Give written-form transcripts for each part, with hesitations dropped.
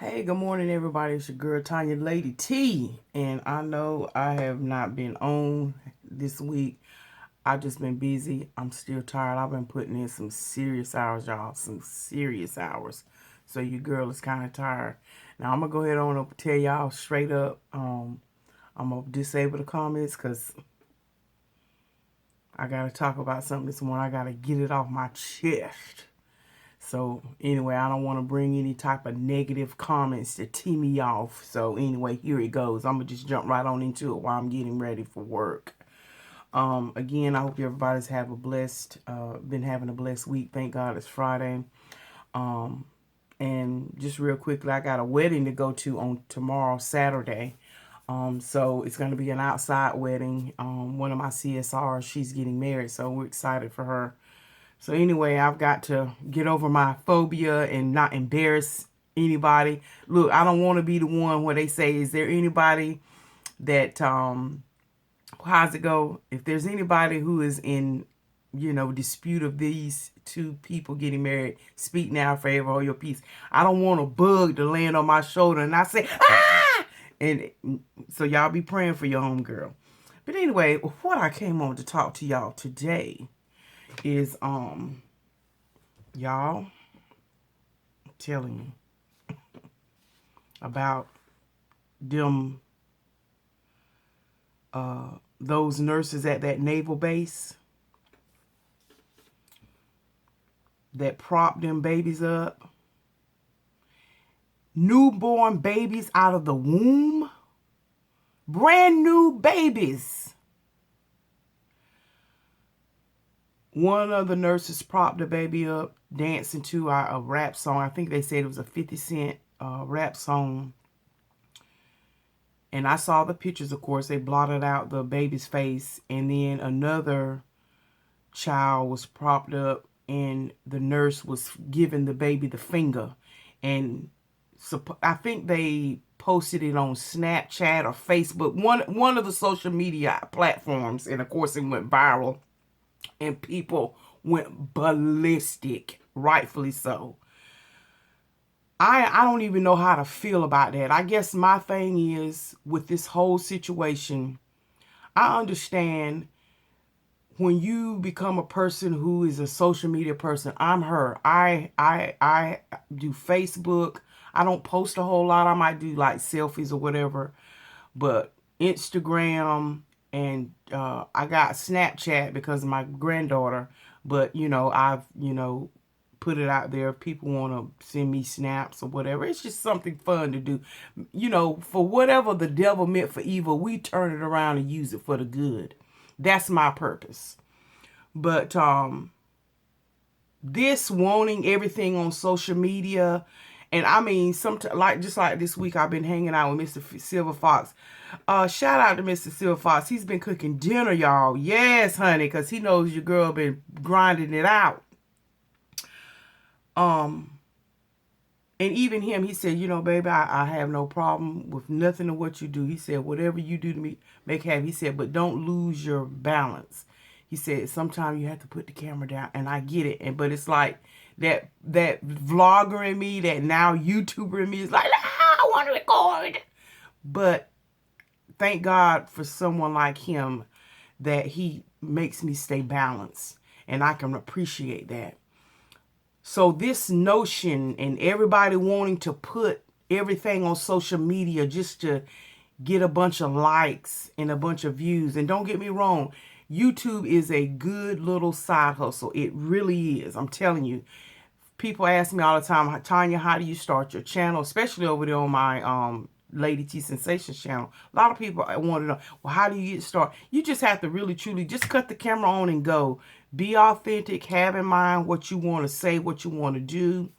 Hey, good morning, everybody. It's your girl, Tanya Lady T. And I know I have not been on this week. I've just been busy. I'm still tired. I've been putting in some serious hours, y'all. Some serious hours. So your girl is kind of tired. Now, I'm going to go ahead on and tell y'all straight up. I'm going to disable the comments because I got to talk about something this morning. I got to get it off my chest. So anyway, I don't want to bring any type of negative comments to tee me off. So anyway, here it goes. I'm gonna just jump right on into it while I'm getting ready for work. Again, I hope everybody's been having a blessed week. Thank God it's Friday. And just real quickly, I got a wedding to go to on tomorrow, Saturday. So it's going to be an outside wedding. One of my CSRs, she's getting married, so we're excited for her. So anyway, I've got to get over my phobia and not embarrass anybody. Look, I don't want to be the one where they say, is there anybody that, how's it go? If there's anybody who is in, dispute of these two people getting married, speak now, forever hold your peace. I don't want a bug to land on my shoulder and I say, ah! And so y'all be praying for your homegirl. But anyway, what I came on to talk to y'all today is y'all, I'm telling you about them those nurses at that naval base that prop them babies up, newborn babies out of the womb, brand new babies. One of the nurses propped the baby up dancing to a rap song. I think they said it was a 50 Cent rap song. And I saw the pictures, of course. They blotted out the baby's face. And then another child was propped up and the nurse was giving the baby the finger. And so I think they posted it on Snapchat or Facebook, one of the social media platforms. And of course it went viral. And people went ballistic, rightfully so. I don't even know how to feel about that. I guess my thing is with this whole situation, I understand when you become a person who is a social media person. I'm her. I do Facebook. I don't post a whole lot. I might do like selfies or whatever, but Instagram and I got Snapchat because of my granddaughter. But I've put it out there. If people want to send me snaps or whatever, it's just something fun to do. For whatever the devil meant for evil, we turn it around and use it for the good. That's my purpose. But this wanting everything on social media, and I mean, just like this week, I've been hanging out with Mr. Silver Fox. Shout out to Mr. Silver Fox. He's been cooking dinner, y'all. Yes, honey, because he knows your girl been grinding it out. And even him, he said, baby, I have no problem with nothing of what you do. He said, whatever you do to me, make happy. He said, but don't lose your balance. He said, sometimes you have to put the camera down, and I get it. But it's like that vlogger in me, that now YouTuber in me is like, I want to record. But thank God for someone like him that he makes me stay balanced, and I can appreciate that. So this notion and everybody wanting to put everything on social media just to get a bunch of likes and a bunch of views. And don't get me wrong, YouTube is a good little side hustle. It really is. I'm telling you. People ask me all the time, Tanya, how do you start your channel? Especially over there on my Lady T Sensations channel. A lot of people want to know, well, how do you get started? You just have to really, truly just cut the camera on and go. Be authentic. Have in mind what you want to say, what you want to do.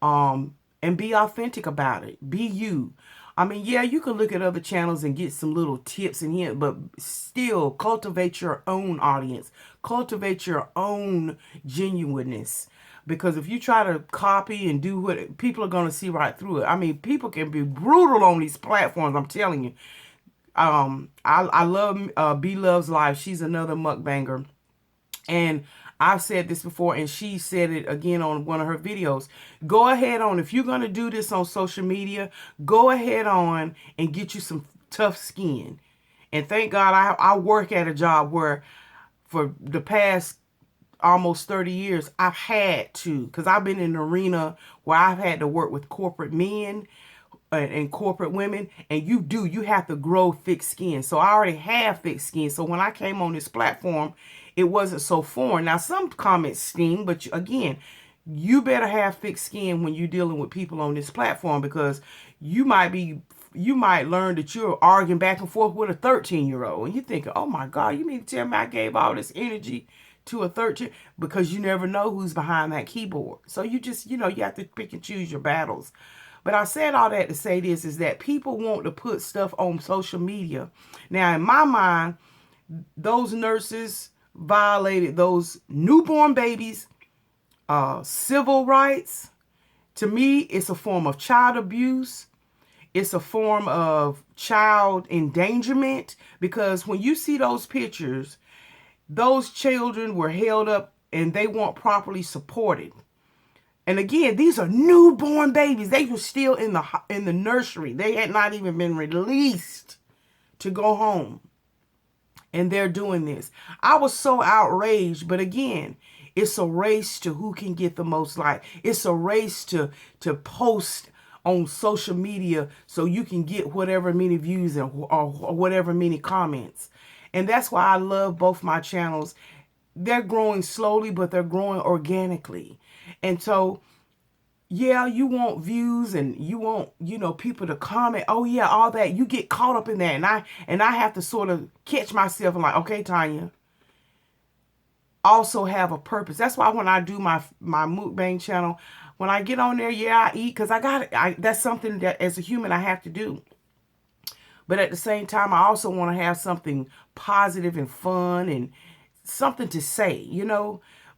And be authentic about it. Be you. I mean, yeah, you can look at other channels and get some little tips in here, but still cultivate your own audience. Cultivate your own genuineness. Because if you try to copy and do what, people are going to see right through it. I mean, people can be brutal on these platforms, I'm telling you. I love B Loves Life. She's another mukbanger. And I've said this before, and she said it again on one of her videos. Go ahead on, if you're going to do this on social media, go ahead on and get you some tough skin. And thank God I work at a job where for the past almost 30 years, I've had to, because I've been in an arena where I've had to work with corporate men and corporate women, and you have to grow thick skin. So I already have thick skin. So when I came on this platform, it wasn't so foreign. Now some comments sting, but again, you better have thick skin when you're dealing with people on this platform, because you might learn that you're arguing back and forth with a 13-year-old, and you're thinking, oh my God, you mean to tell me I gave all this energy to a 13? Because you never know who's behind that keyboard. So you just, you have to pick and choose your battles. But I said all that to say this, is that people want to put stuff on social media. Now, in my mind, those nurses violated those newborn babies' civil rights. To me, it's a form of child abuse. It's a form of child endangerment, because when you see those pictures, those children were held up and they weren't properly supported. And again, these are newborn babies. They were still in the nursery. They had not even been released to go home. And they're doing this. I was so outraged. But again, it's a race to who can get the most likes. It's a race to post on social media so you can get whatever many views or whatever many comments. And that's why I love both my channels. They're growing slowly, but they're growing organically. And so, yeah, you want views and you want, people to comment. Oh yeah, all that. You get caught up in that. And I have to sort of catch myself and like, okay, Tanya, also have a purpose. That's why when I do my mukbang channel, when I get on there, yeah, I eat, because that's something that as a human I have to do. But at the same time, I also want to have something positive and fun and something to say,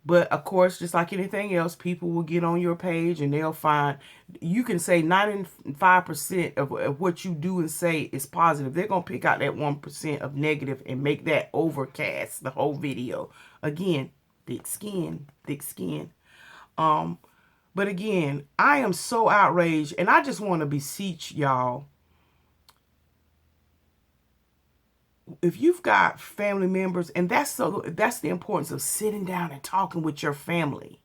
But of course, just like anything else, people will get on your page and they'll find, you can say 95% of what you do and say is positive. They're going to pick out that 1% of negative and make that overcast the whole video. Again, thick skin, thick skin. But again, I am so outraged, and I just want to beseech y'all. If you've got family members, and that's the importance of sitting down and talking with your family.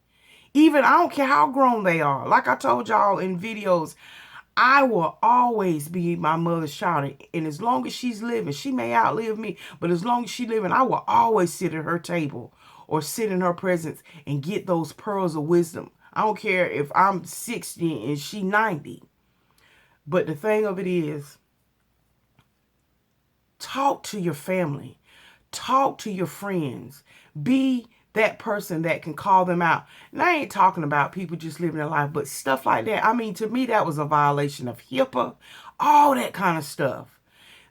Even, I don't care how grown they are. Like I told y'all in videos, I will always be my mother's child. And as long as she's living, she may outlive me, but as long as she's living, I will always sit at her table or sit in her presence and get those pearls of wisdom. I don't care if I'm 60 and she 90. But the thing of it is, talk to your family. Talk to your friends. Be that person that can call them out. And I ain't talking about people just living their life, but stuff like that. I mean, to me, that was a violation of HIPAA, all that kind of stuff.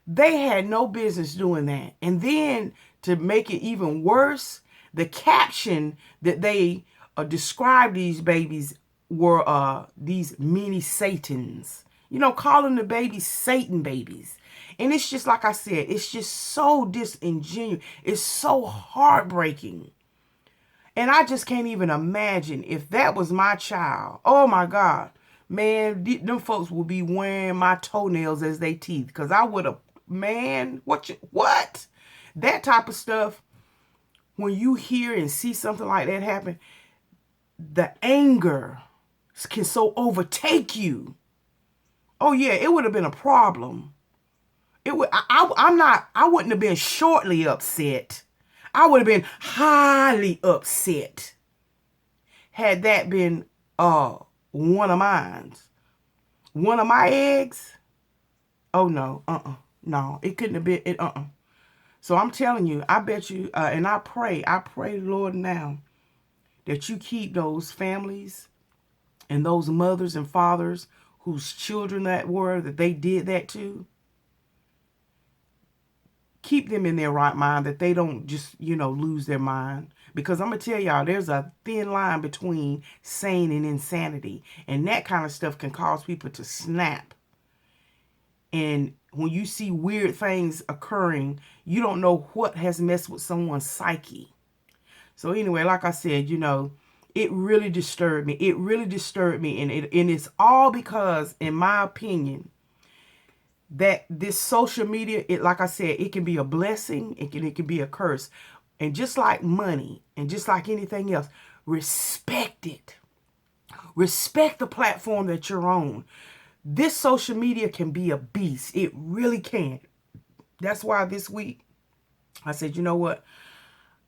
They had no business doing that. And then to make it even worse, the caption that they described these babies were these mini Satans. Calling the babies Satan babies. And it's just like I said, it's just so disingenuous. It's so heartbreaking. And I just can't even imagine if that was my child. Oh my God. Man, them folks will be wearing my toenails as they teeth. Because I would have, man, what? That type of stuff, when you hear and see something like that happen, the anger can so overtake you. Oh yeah, it would have been a problem. It would. I wouldn't have been shortly upset. I would have been highly upset had that been one of mine. One of my eggs. Oh no, no, it couldn't have been it. So I'm telling you, I bet you, and I pray, Lord, now that you keep those families and those mothers and fathers whose children that they did that to. Keep them in their right mind, that they don't just, lose their mind. Because I'm going to tell y'all, there's a thin line between sane and insanity. And that kind of stuff can cause people to snap. And when you see weird things occurring, you don't know what has messed with someone's psyche. So anyway, like I said, it really disturbed me. It really disturbed me. And it's all because, in my opinion, that this social media, like I said, it can be a blessing. It can be a curse. And just like money and just like anything else, respect it. Respect the platform that you're on. This social media can be a beast. It really can. That's why this week I said, you know what?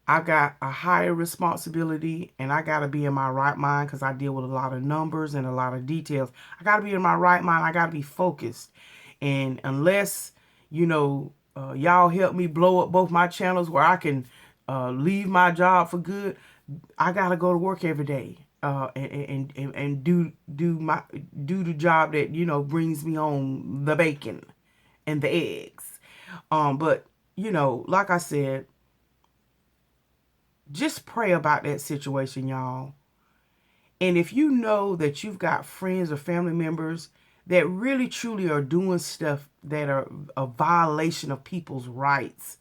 I got a higher responsibility and I got to be in my right mind because I deal with a lot of numbers and a lot of details. I got to be in my right mind. I got to be focused. And unless, y'all help me blow up both my channels where I can leave my job for good, I got to go to work every day. And do the job that brings me home the bacon and the eggs. But like I said, just pray about that situation, y'all. And if you know that you've got friends or family members that really truly are doing stuff that are a violation of people's rights,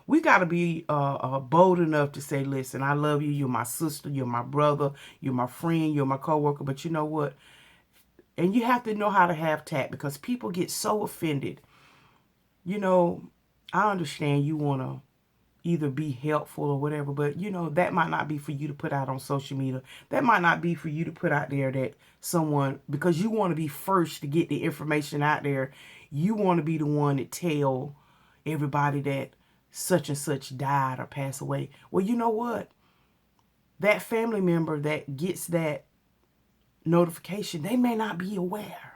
we got to be bold enough to say, listen, I love you. You're my sister. You're my brother. You're my friend. You're my coworker. But you know what? And you have to know how to have tact because people get so offended. I understand you want to either be helpful or whatever, but that might not be for you to put out on social media. That might not be for you to put out there that someone, because you want to be first to get the information out there, you want to be the one to tell everybody that such and such died or passed away. Well, you know what? That family member that gets that notification, they may not be aware.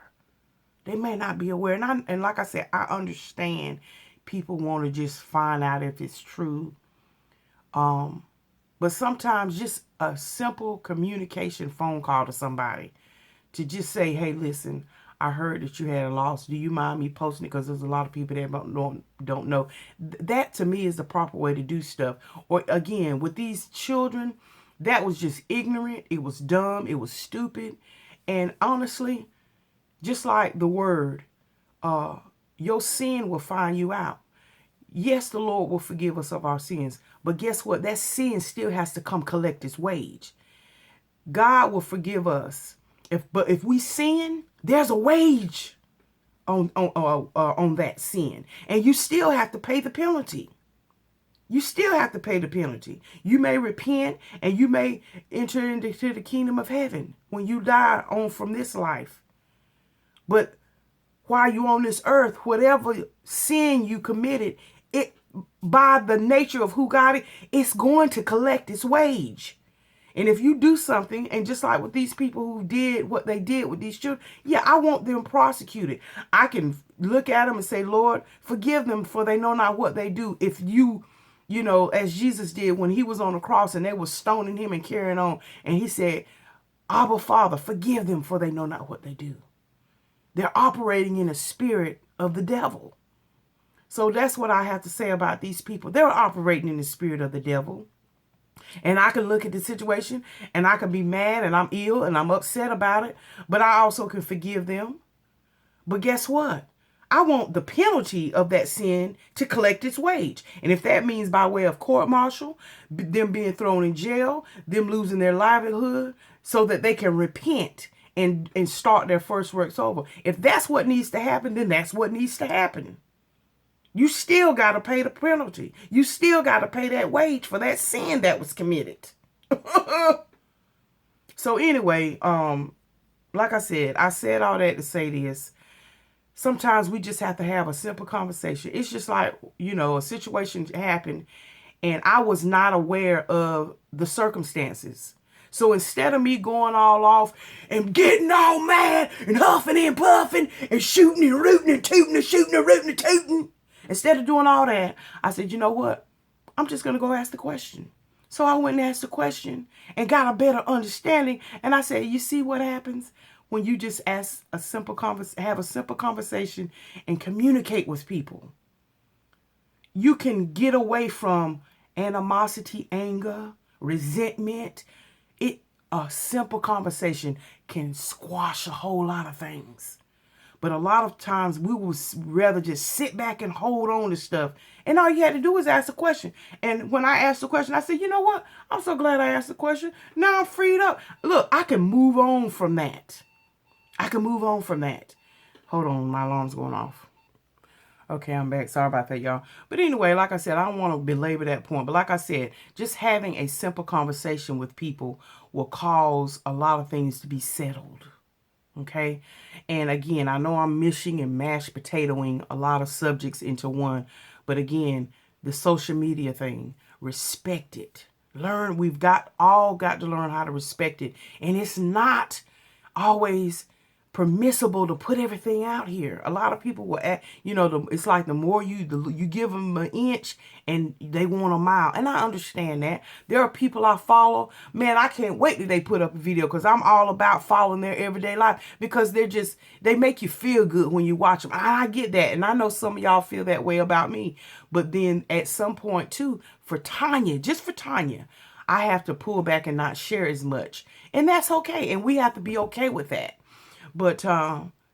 They may not be aware. And like I said, I understand people want to just find out if it's true. But sometimes just a simple communication phone call to somebody to just say, hey, listen, I heard that you had a loss. Do you mind me posting it? Because there's a lot of people that don't know. That to me is the proper way to do stuff. Or again, with these children, that was just ignorant. It was dumb. It was stupid. And honestly, just like the word, your sin will find you out. Yes, the Lord will forgive us of our sins. But guess what? That sin still has to come collect its wage. God will forgive us. But if we sin, there's a wage on that sin. And you still have to pay the penalty. You still have to pay the penalty. You may repent and you may enter into the kingdom of heaven when you die on from this life. But while you're on this earth, whatever sin you committed, it by the nature of who God is, it's going to collect its wage. And if you do something, and just like with these people who did what they did with these children, yeah, I want them prosecuted. I can look at them and say, Lord, forgive them for they know not what they do. If you as Jesus did when he was on the cross and they were stoning him and carrying on. And he said, Abba, Father, forgive them for they know not what they do. They're operating in a spirit of the devil. So that's what I have to say about these people. They're operating in the spirit of the devil. And I can look at the situation and I can be mad and I'm ill and I'm upset about it. But I also can forgive them. But guess what? I want the penalty of that sin to collect its wage. And if that means by way of court-martial, them being thrown in jail, them losing their livelihood so that they can repent and start their first works over. If that's what needs to happen, then that's what needs to happen. You still got to pay the penalty. You still got to pay that wage for that sin that was committed. So anyway, like I said all that to say this. Sometimes we just have to have a simple conversation. It's just like, a situation happened and I was not aware of the circumstances. So instead of me going all off and getting all mad and huffing and puffing and shooting and rooting and tooting and shooting and rooting and tooting, instead of doing all that, I said, you know what? I'm just going to go ask the question. So I went and asked the question and got a better understanding. And I said, you see what happens when you just have a simple conversation and communicate with people? You can get away from animosity, anger, resentment. A simple conversation can squash a whole lot of things. But a lot of times we will rather just sit back and hold on to stuff. And all you had to do was ask a question. And when I asked the question, I said, you know what? I'm so glad I asked the question. Now I'm freed up. Look, I can move on from that. I can move on from that. Hold on, my alarm's going off. Okay, I'm back. Sorry about that, y'all. But anyway, like I said, I don't want to belabor that point. But like I said, just having a simple conversation with people will cause a lot of things to be settled. Okay. And again, I know I'm mishing and mashed potatoing a lot of subjects into one. But again, the social media thing, respect it. Learn. We've all got to learn how to respect it. And it's not always permissible to put everything out here. A lot of people will act, it's like the more you give them an inch and they want a mile. And I understand that. There are people I follow, man, I can't wait till they put up a video, because I'm all about following their everyday life, because they make you feel good when you watch them. I get that. And I know some of y'all feel that way about me. But then at some point too, just for Tanya, I have to pull back and not share as much. And that's okay. And we have to be okay with that. But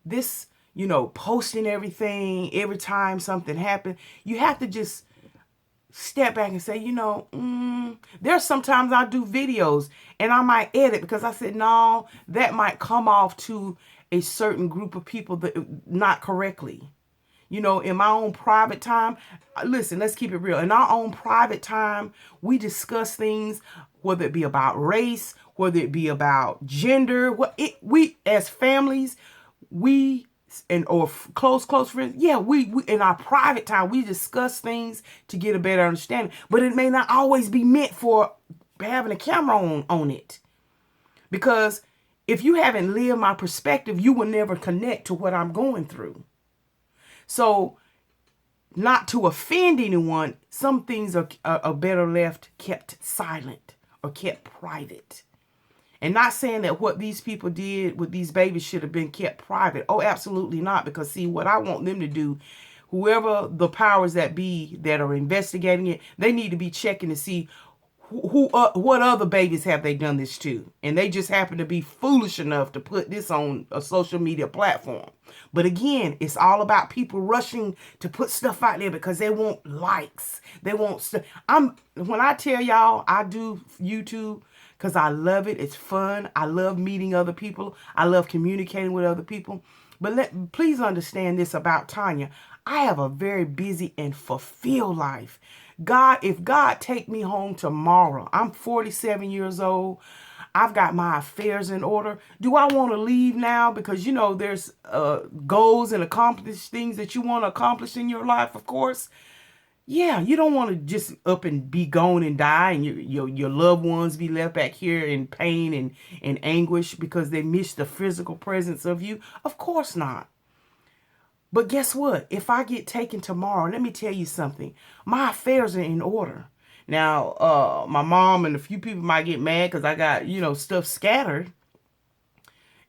this, posting everything every time something happens, you have to just step back and say, there's sometimes I do videos and I might edit, because I said, no, that might come off to a certain group of people that not correctly. In my own private time, listen, let's keep it real. In our own private time, we discuss things, whether it be about race, whether it be about gender, we as families, or close friends, yeah, we in our private time, we discuss things to get a better understanding. But it may not always be meant for having a camera on it. Because if you haven't lived my perspective, you will never connect to what I'm going through. So, not to offend anyone, some things are better left kept silent or kept private. And not saying that what these people did with these babies should have been kept private. Oh, absolutely not. Because see, what I want them to do, whoever the powers that be that are investigating it, they need to be checking to see what other babies have they done this to. And they just happen to be foolish enough to put this on a social media platform. But again, it's all about people rushing to put stuff out there because they want likes. They want stuff. When I tell y'all I do YouTube because I love it. It's fun. I love meeting other people. I love communicating with other people. But please understand this about Tanya. I have a very busy and fulfilled life. If God take me home tomorrow, I'm 47 years old. I've got my affairs in order. Do I want to leave now? Because, there's goals and accomplished things that you want to accomplish in your life, of course. Yeah, you don't want to just up and be gone and die, and your loved ones be left back here in pain and anguish because they miss the physical presence of you. Of course not. But guess what? If I get taken tomorrow, let me tell you something. My affairs are in order. Now, my mom and a few people might get mad because I got, stuff scattered.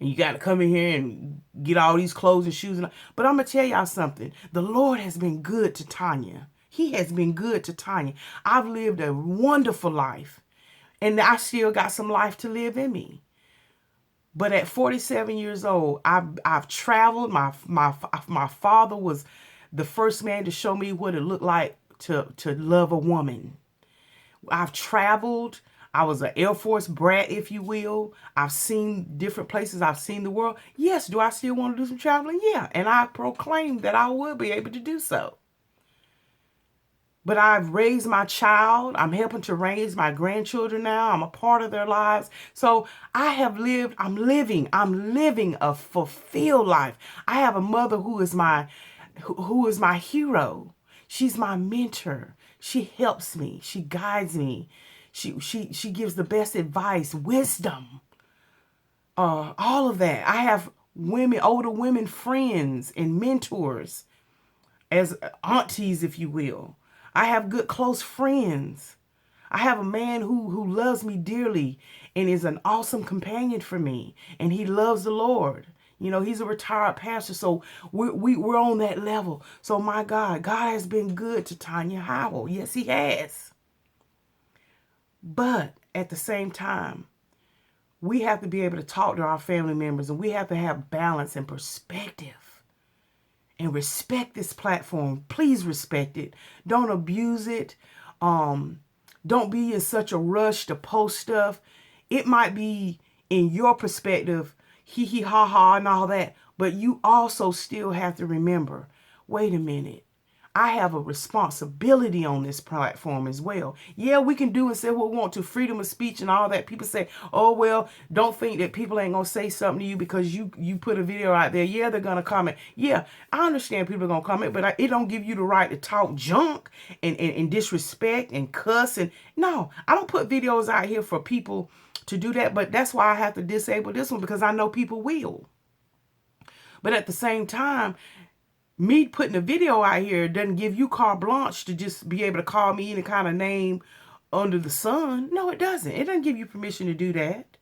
And you got to come in here and get all these clothes and shoes. But I'm going to tell y'all something. The Lord has been good to Tanya. He has been good to Tanya. I've lived a wonderful life. And I still got some life to live in me. But at 47 years old, I've traveled. My father was the first man to show me what it looked like to love a woman. I've traveled. I was an Air Force brat, if you will. I've seen different places. I've seen the world. Yes, do I still want to do some traveling? Yeah, and I proclaimed that I would be able to do so. But I've raised my child. I'm helping to raise my grandchildren now. I'm a part of their lives. So I'm living a fulfilled life. I have a mother who is my hero. She's my mentor. She helps me. She guides me. She gives the best advice, wisdom, all of that. I have older women friends and mentors, as aunties, if you will. I have good close friends. I have a man who loves me dearly and is an awesome companion for me. And he loves the Lord. He's a retired pastor. So we're on that level. So my God has been good to Tanya Howell. Yes, he has. But at the same time, we have to be able to talk to our family members, and we have to have balance and perspective. and respect this platform. Please respect it. Don't abuse it. Don't be in such a rush to post stuff. It might be, in your perspective, hee hee ha ha and all that, but you also still have to remember, wait a minute, I have a responsibility on this platform as well. Yeah, we can do and say what we want to, freedom of speech and all that. People say, oh, well, don't think that people ain't going to say something to you because you put a video out there. Yeah, they're going to comment. Yeah, I understand people are going to comment, but it don't give you the right to talk junk and disrespect and cuss. And no, I don't put videos out here for people to do that, but that's why I have to disable this one, because I know people will. But at the same time, me putting a video out here doesn't give you carte blanche to just be able to call me any kind of name under the sun. No, it doesn't. It doesn't give you permission to do that.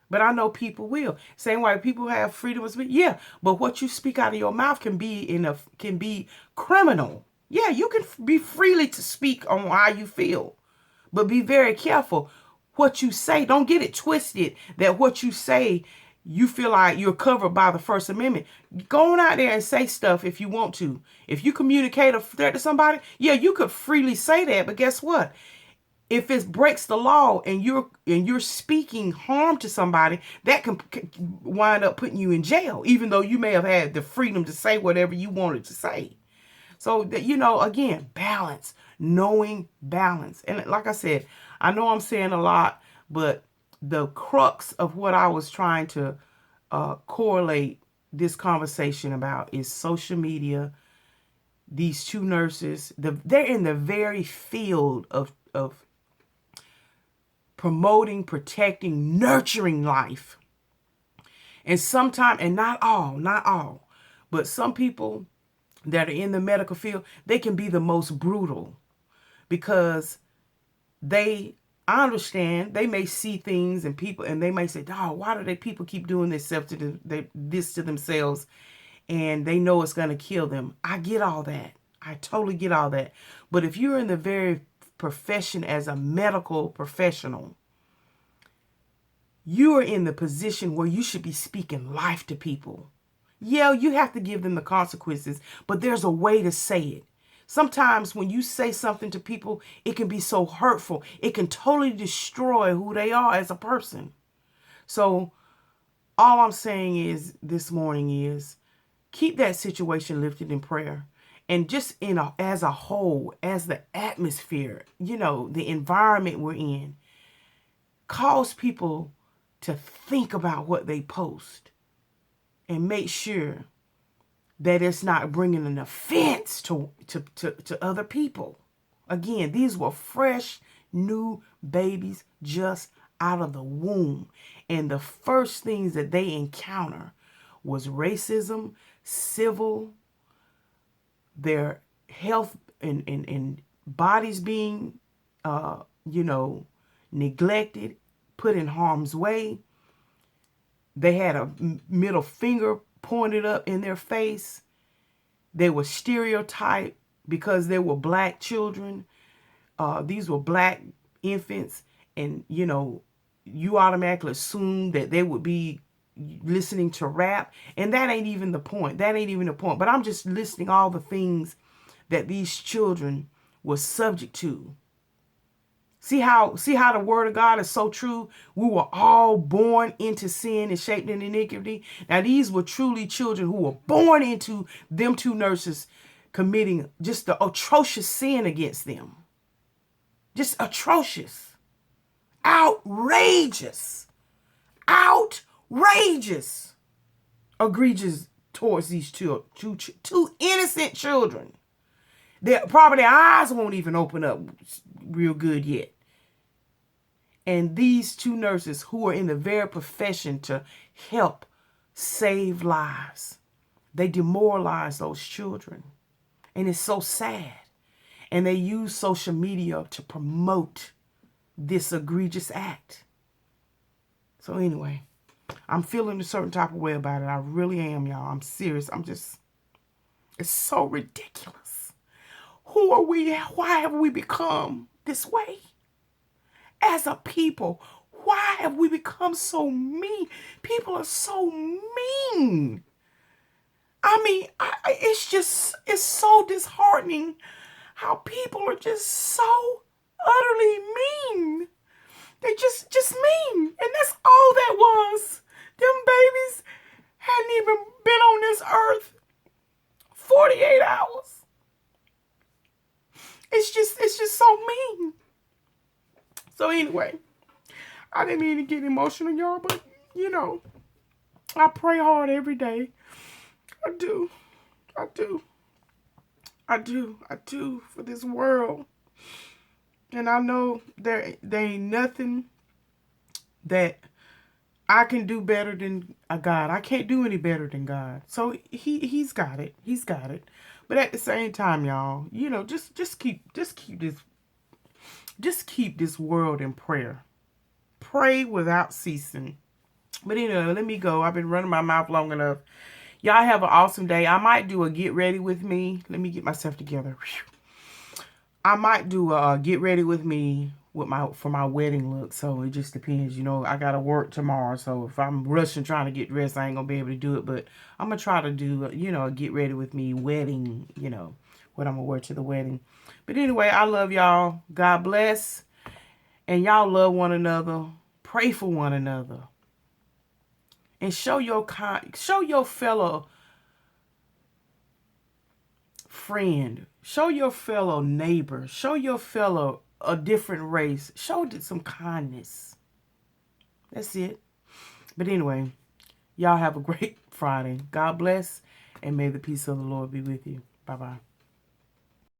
But I know people will. Same way people have freedom of speech. Yeah, but what you speak out of your mouth can be criminal. Yeah, you can be freely to speak on how you feel. But be very careful what you say. Don't get it twisted that what you say, you feel like you're covered by the First Amendment. Go on out there and say stuff if you want to. If you communicate a threat to somebody, yeah, you could freely say that. But guess what? If it breaks the law and you're speaking harm to somebody, that can wind up putting you in jail, even though you may have had the freedom to say whatever you wanted to say. So that, again, balance, knowing balance. And like I said, I know I'm saying a lot, but the crux of what I was trying to correlate this conversation about is social media. These two nurses, they're in the very field of promoting, protecting, nurturing life. And sometimes, and not all, but some people that are in the medical field, they can be the most brutal, because I understand they may see things and people, and they may say, "Oh, why do people keep doing this to themselves?" And they know it's going to kill them. I get all that. I totally get all that. But if you're in the very profession as a medical professional, you are in the position where you should be speaking life to people. Yeah, you have to give them the consequences, but there's a way to say it. Sometimes when you say something to people, it can be so hurtful. It can totally destroy who they are as a person. So all I'm saying is this morning is keep that situation lifted in prayer. And just as a whole, as the atmosphere, the environment we're in, cause people to think about what they post and make sure that it's not bringing an offense to other people. Again, these were fresh, new babies just out of the womb. And the first things that they encounter was racism, civil, their health and bodies being, neglected, put in harm's way. They had a middle finger pointed up in their face. They were stereotyped because they were black children. These were black infants, and you automatically assume that they would be listening to rap, and that ain't even the point. But I'm just listing all the things that these children were subject to. See how the word of God is so true? We were all born into sin and shaped in iniquity. Now, these were truly children who were born into them two nurses committing just the atrocious sin against them. Just atrocious. Outrageous. Egregious towards these two innocent children. Probably their eyes won't even open up real good yet. And these two nurses who are in the very profession to help save lives, they demoralize those children. And it's so sad. And they use social media to promote this egregious act. So anyway, I'm feeling a certain type of way about it. I really am, y'all. I'm serious. It's so ridiculous. Who are we? Why have we become this way? As a people, why have we become so mean? People are so mean. I mean, it's so disheartening how people are just so utterly mean. They just mean. And that's all that was. Them babies hadn't even been on this earth 48 hours. It's just so mean. So anyway, I didn't mean to get emotional, y'all, but you know, I pray hard every day. I do. I do. I do. I do for this world. And I know there ain't nothing that I can do better than a God. I can't do any better than God. So he's got it. He's got it. But at the same time, y'all, you know, just keep this world in prayer. Pray without ceasing. But anyway, let me go. I've been running my mouth long enough. Y'all have an awesome day. I might do a get ready with me. Let me get myself together. I might do a get ready with me with for my wedding look. So it just depends. You know, I gotta work tomorrow. So if I'm rushing trying to get dressed, I ain't gonna be able to do it. But I'm gonna try to do, you know, a get ready with me wedding, you know, what I'm gonna wear to the wedding. But anyway, I love y'all. God bless. And y'all love one another. Pray for one another. And show your fellow friend, show your fellow neighbor, show your fellow a different race, show some kindness. That's it. But anyway, y'all have a great Friday. God bless, and may the peace of the Lord be with you. Bye-bye.